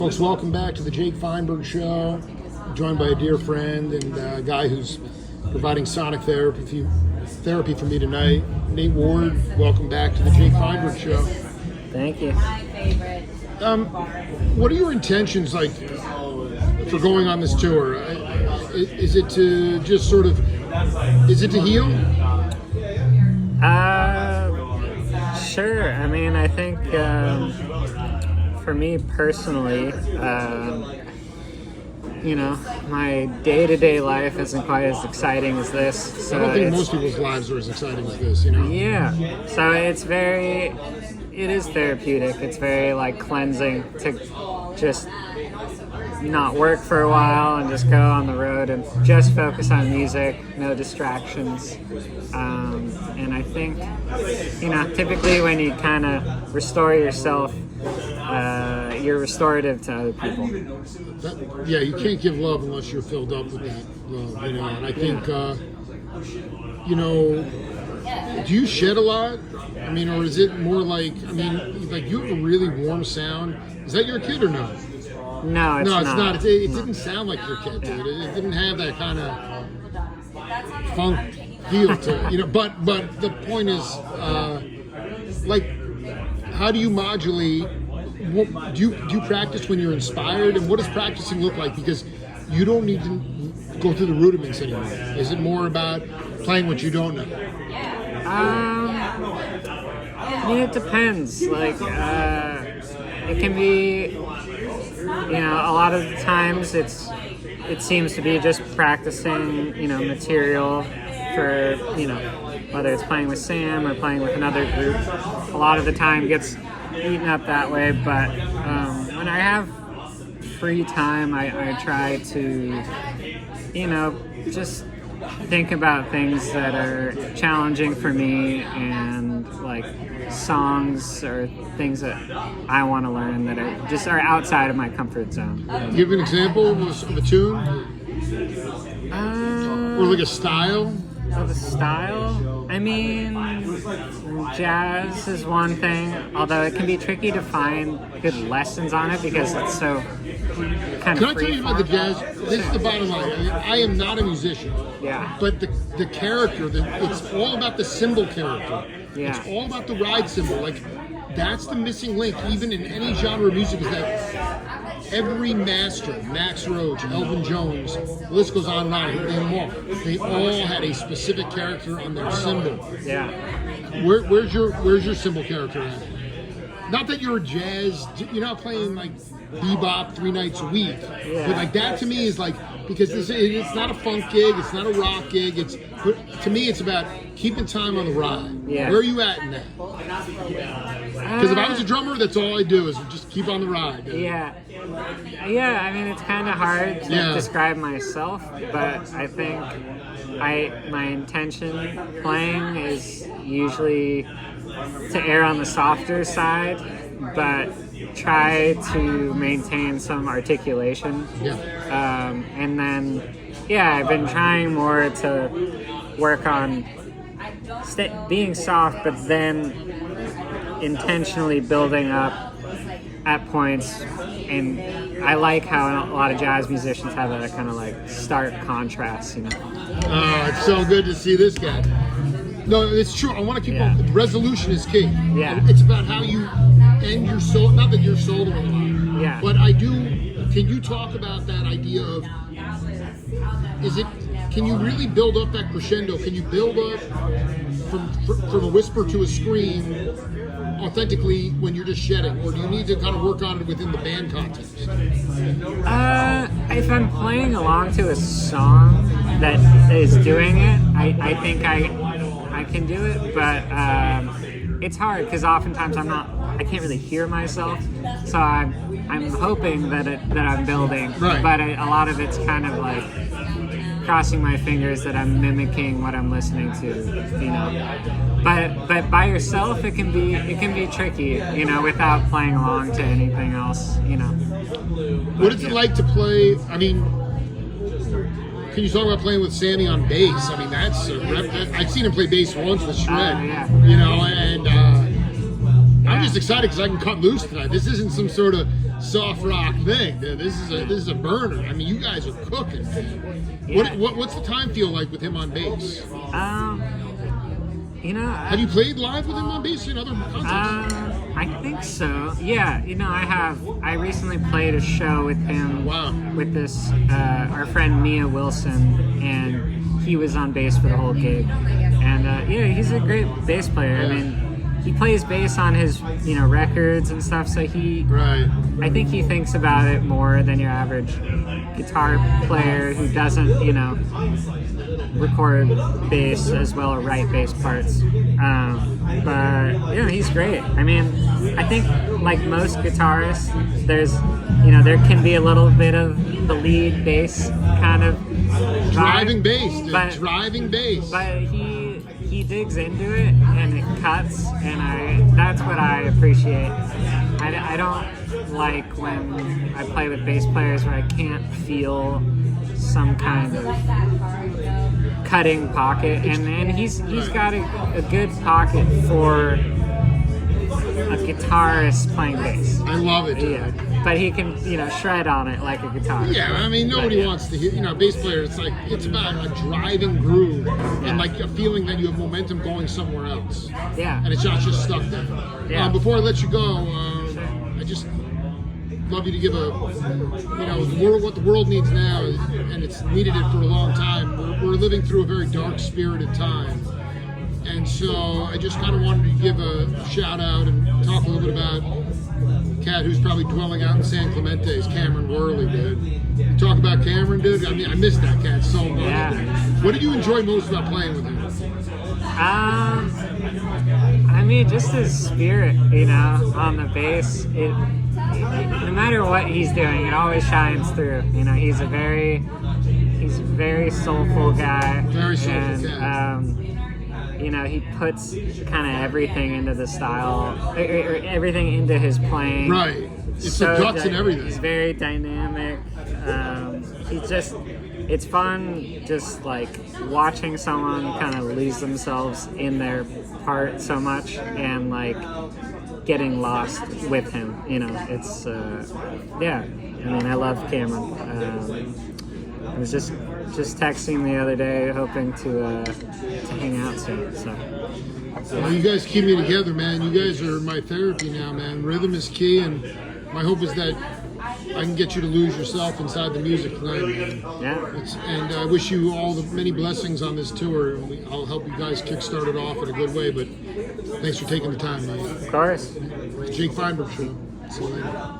Folks, welcome back to the Jake Feinberg Show. I'm joined by a dear friend and a guy who's providing sonic therapy for me tonight. Nate Ward, welcome back to the Jake Feinberg Show. Thank you. What are your intentions like for going on this tour? Is it to just sort of, is it to heal? Sure. I mean, I think for me personally, my day-to-day life isn't quite as exciting as this. So I don't think most people's lives are as exciting as this, you know? Yeah. So it is therapeutic. It's very cleansing to just not work for a while and just go on the road and just focus on music, no distractions. And I think, typically when you kind of restore yourself, you're restorative to other people. You can't give love unless you're filled up with that love, and I think, do you shed a lot? I mean, or is it more like you have a really warm sound. Is that your kid or no? No, it's not. It didn't sound like your kid, dude. It didn't have that kind of funk feel to it, But the point is, how do you modulate? Do you practice when you're inspired, and what does practicing look like? Because you don't need to go through the rudiments anymore. Is it more about playing what you don't know? It depends. It can be. A lot of the times it seems to be just practicing, material for, whether it's playing with Sam or playing with another group. A lot of the time gets eaten up that way, but when I have free time, I try to, just think about things that are challenging for me and songs or things that I want to learn that are outside of my comfort zone. Give an example of a tune? Or a style? Of a style? I mean, jazz is one thing, although it can be tricky to find good lessons on it because it's so kind of free. Can I tell you about the jazz? This is the bottom line. I am not a musician. Yeah. But the character, it's all about the cymbal character. Yeah. It's all about the ride cymbal. That's the missing link, even in any genre of music, is that every master, Max Roach, Elvin Jones, the list goes on and on, they all had a specific character on their cymbal. Yeah. Where's your cymbal character at? Not that you're a jazz, you're not playing bebop 3 nights a week. Yeah. But that to me is because it's not a funk gig, it's not a rock gig, to me it's about keeping time on the ride. Yeah. Where are you at in that? Because if I was a drummer, that's all I do is just keep on the ride. Yeah. I mean, it's kind of hard to describe myself, but I think my intention playing is usually to err on the softer side, but try to maintain some articulation. Yeah. And then, I've been trying more to work on being soft, but then intentionally building up at points. And I like how a lot of jazz musicians have that kind of stark contrast, Oh, it's so good to see this guy. No, it's true. I want to keep on. Resolution is key. Yeah. It's about how you end your solo. Not that you're soloing a lot. Yeah. But can you talk about that idea of, can you really build up that crescendo? Can you build up from a whisper to a scream authentically when you're just shedding? Or do you need to kind of work on it within the band context? If I'm playing along to a song that is doing it, I think I can do it, but it's hard because oftentimes I can't really hear myself, so I'm hoping that I'm building, right. But a lot of it's kind of crossing my fingers that I'm mimicking what I'm listening to, But by yourself, it can be tricky, without playing along to anything else, What is it like to play? I mean, can you talk about playing with Sammy on bass? I mean, that's I've seen him play bass once with Shred, and I'm just excited because I can cut loose tonight. This isn't some sort of soft rock thing. Dude. This is a burner. I mean, you guys are cooking. Yeah. What's the time feel like with him on bass? You know, Have you played live with him on bass in other concerts? I think so. Yeah, you know, I have. I recently played a show with him. Wow. With this, our friend Mia Wilson, and he was on bass for the whole gig. And yeah, he's a great bass player. Yeah. I mean, he plays bass on his, records and stuff. So Right. I think he thinks about it more than your average guitar player who doesn't, record bass as well or write bass parts. But yeah, he's great. I mean, I think like most guitarists, there's, there can be a little bit of the lead bass kind of vibe, Driving bass, dude. but Driving bass. but he digs into it and it cuts, and that's what I appreciate. I don't like when I play with bass players where I can't feel some kind of cutting pocket, and he's got a good pocket for a guitarist playing bass. I love it, dude. Yeah, but he can shred on it like a guitar. Yeah, I mean, nobody wants to hear, bass player, it's about a driving groove and like a feeling that you have momentum going somewhere else. Yeah. And it's not just stuck there. Yeah. Before I let you go, I just love you to give what the world needs now, and it's needed it for a long time. We're living through a very dark spirited time. And so I just kind of wanted to give a shout out and talk a little bit about a cat who's probably dwelling out in San Clemente, is Cameron Worley, dude. You talk about Cameron, dude. I mean, I miss that cat so much. Yeah. What did you enjoy most about playing with him? I mean, just his spirit, on the bass. No matter what he's doing, it always shines through. He's a very soulful guy. Very soulful and, guy. He puts kind of everything into the style, or everything into his playing. Right. It's the guts and everything. He's very dynamic. It's fun just like watching someone kind of lose themselves in their part so much and like getting lost with him. It's yeah. I mean, I love Cameron. I was just texting the other day, hoping to hang out soon. So. Well, you guys keep me together, man. You guys are my therapy now, man. Rhythm is key, and my hope is that I can get you to lose yourself inside the music tonight, man. Yeah. And I wish you all the many blessings on this tour. I'll help you guys kickstart it off in a good way, but thanks for taking the time, man. Of course. Jake Feinberg Show. See you later.